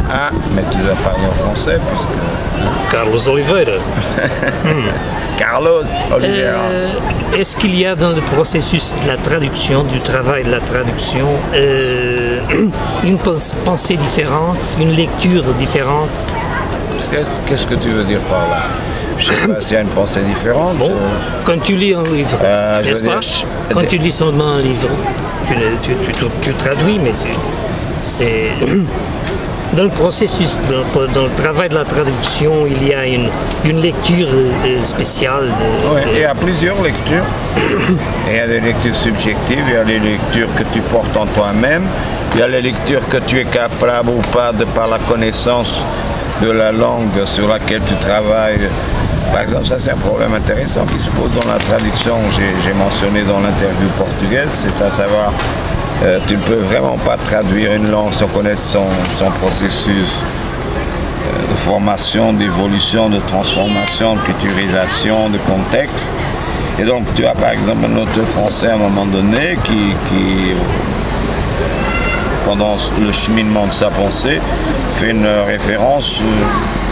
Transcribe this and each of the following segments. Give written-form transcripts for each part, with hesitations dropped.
Ah, mais tu dois parler en français puisque... Carlos Oliveira. Carlos Oliveira. Est-ce qu'il y a dans le processus de la traduction, du travail de la traduction, une pensée différente, une lecture différente? Qu'est-ce que tu veux dire par là? Je sais pas s'il y a une pensée différente. Bon, quand tu lis un livre, n'est-ce pas? Quand tu lis seulement un livre, tu traduis, mais c'est... Dans le processus, dans le travail de la traduction, il y a une lecture spéciale. Oui, il y a plusieurs lectures. Il y a des lectures subjectives, il y a les lectures que tu portes en toi-même, il y a les lectures que tu es capable ou pas de par la connaissance de la langue sur laquelle tu travailles. Par exemple, ça c'est un problème intéressant qui se pose dans la traduction, j'ai mentionné dans l'interview portugaise, c'est à savoir, tu ne peux vraiment pas traduire une langue sans connaître son processus de formation, d'évolution, de transformation, de culturisation, de contexte. Et donc tu as par exemple un auteur français à un moment donné qui pendant le cheminement de sa pensée, fait une référence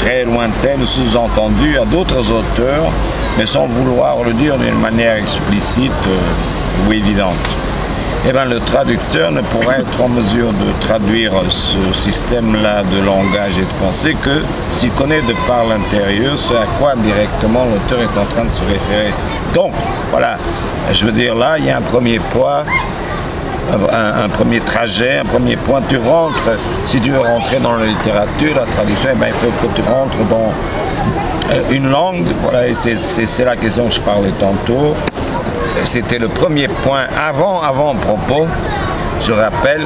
très lointaine, sous-entendue à d'autres auteurs, mais sans vouloir le dire d'une manière explicite ou évidente. Eh bien, le traducteur ne pourra être en mesure de traduire ce système-là de langage et de pensée que s'il connaît de par l'intérieur ce à quoi directement l'auteur est en train de se référer. Donc, voilà, je veux dire, là, il y a un premier point, un premier trajet, un premier point. Tu rentres, si tu veux rentrer dans la littérature, la traduction, eh bien, il faut que tu rentres dans une langue. Voilà, et c'est la question que je parlais tantôt. C'était le premier point avant-propos. Je rappelle,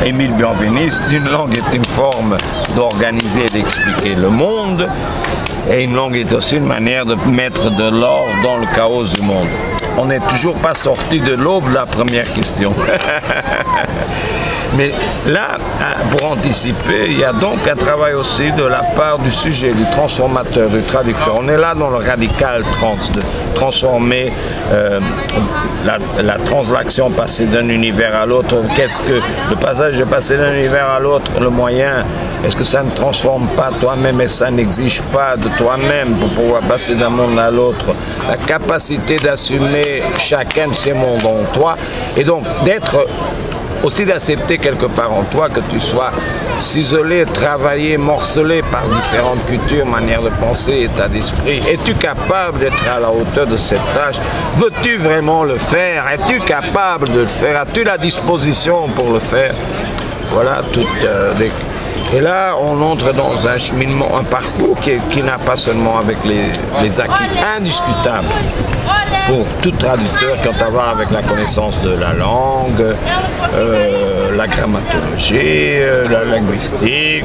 Émile Bienveniste, une langue est une forme d'organiser et d'expliquer le monde, et une langue est aussi une manière de mettre de l'ordre dans le chaos du monde. On n'est toujours pas sorti de l'aube de la première question. Mais là, pour anticiper, il y a donc un travail aussi de la part du sujet, du transformateur, du traducteur. On est là dans le radical de transformer la translation, passer d'un univers à l'autre. Qu'est-ce que le passage de passer d'un univers à l'autre, le moyen, est-ce que ça ne transforme pas toi-même et ça n'exige pas de toi-même pour pouvoir passer d'un monde à l'autre la capacité d'assumer chacun de ces mondes en toi et donc d'être aussi d'accepter quelque part en toi que tu sois ciselé, travaillé, morcelé par différentes cultures, manières de penser, état d'esprit. Es-tu capable d'être à la hauteur de cette tâche? Veux-tu vraiment le faire? Es-tu capable de le faire? As-tu la disposition pour le faire? Voilà, et là, on entre dans un cheminement, un parcours qui n'a pas seulement avec les acquis indiscutables pour tout traducteur qui ont à voir avec la connaissance de la langue, la grammatologie, la linguistique,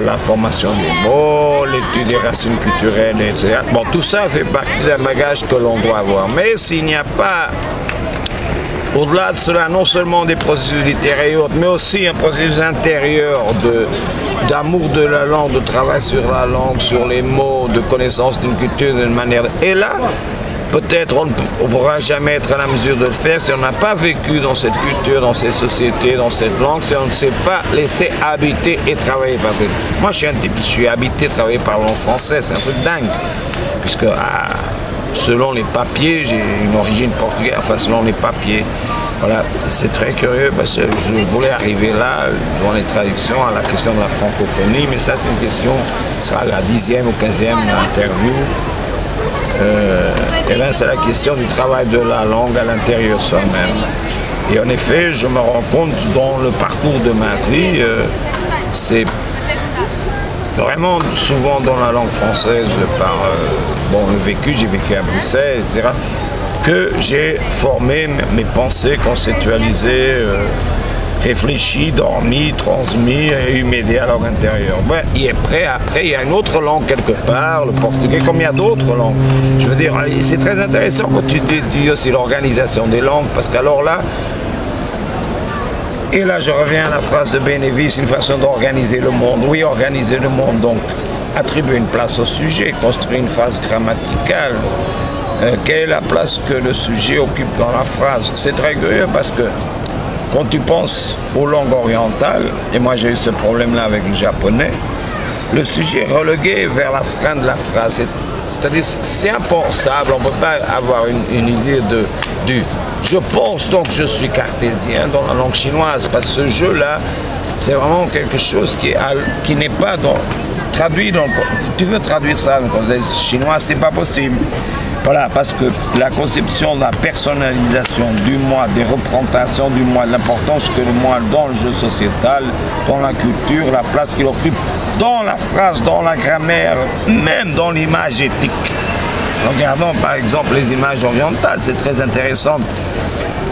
la formation des mots, l'étude des racines culturelles, etc. Bon, tout ça fait partie d'un bagage que l'on doit avoir. Mais s'il n'y a pas, au-delà de cela, non seulement des processus littéraires et autres, mais aussi un processus intérieur d'amour de la langue, de travail sur la langue, sur les mots, de connaissance d'une culture, d'une manière... Et là, peut-être on ne pourra jamais être à la mesure de le faire si on n'a pas vécu dans cette culture, dans cette société, dans cette langue, si on ne s'est pas laissé habiter et travailler par cette... Moi, je suis un type qui suis habité, travaillé par la langue française, c'est un truc dingue, puisque... selon les papiers, j'ai une origine portugaise, enfin selon les papiers. Voilà, c'est très curieux parce que je voulais arriver là, dans les traductions, à la question de la francophonie, mais ça c'est une question, ce sera la 10e ou 15e interview. Et bien c'est la question du travail de la langue à l'intérieur de soi-même. Et en effet, je me rends compte dans le parcours de ma vie, c'est vraiment souvent dans la langue française, par le vécu, j'ai vécu à Bruxelles, etc., que j'ai formé mes pensées, conceptualisées, réfléchies, dormies, transmises et humidées à la langue intérieure. Ouais, après, il y a une autre langue quelque part, le portugais, comme il y a d'autres langues. Je veux dire, c'est très intéressant quand tu dis aussi l'organisation des langues, parce qu'alors là, et là, je reviens à la phrase de Bénévis, une façon d'organiser le monde. Oui, organiser le monde, donc attribuer une place au sujet, construire une phrase grammaticale. Quelle est la place que le sujet occupe dans la phrase? C'est très curieux parce que quand tu penses aux langues orientales, et moi j'ai eu ce problème-là avec le japonais, le sujet est relégué vers la fin de la phrase. C'est-à-dire, c'est impensable, on ne peut pas avoir une idée du « je pense donc je suis cartésien » dans la langue chinoise, parce que ce jeu-là, c'est vraiment quelque chose qui n'est pas traduit dans... Tu veux traduire ça dans le contexte chinois, c'est pas possible. Voilà, parce que la conception de la personnalisation du moi, des représentations du moi, l'importance que le moi dans le jeu sociétal, dans la culture, la place qu'il occupe, dans la phrase, dans la grammaire, même dans l'image éthique. Regardons par exemple les images orientales, c'est très intéressant.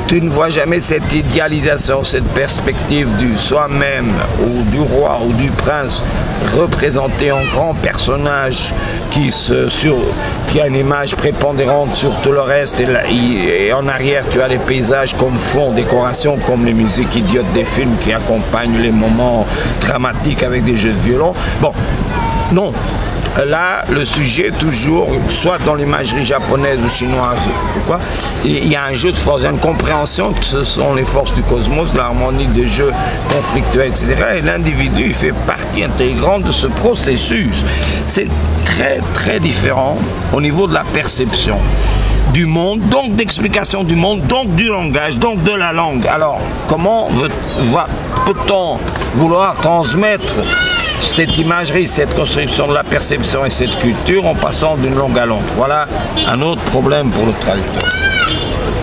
Tu ne vois jamais cette idéalisation, cette perspective du soi-même ou du roi ou du prince représenté en grand personnage qui a une image prépondérante sur tout le reste et en arrière tu as les paysages comme fond, décoration comme les musiques idiotes des films qui accompagnent les moments dramatiques avec des jeux de violon. Bon, non. Là, le sujet, toujours, soit dans l'imagerie japonaise ou chinoise ou quoi, il y a un jeu de force, il y a une compréhension que ce sont les forces du cosmos, l'harmonie des jeux conflictuels, etc. Et l'individu, il fait partie intégrante de ce processus. C'est très, très différent au niveau de la perception du monde, donc d'explication du monde, donc du langage, donc de la langue. Alors, comment peut-on vouloir transmettre cette imagerie, cette construction de la perception et cette culture en passant d'une langue à l'autre? Voilà un autre problème pour le traducteur.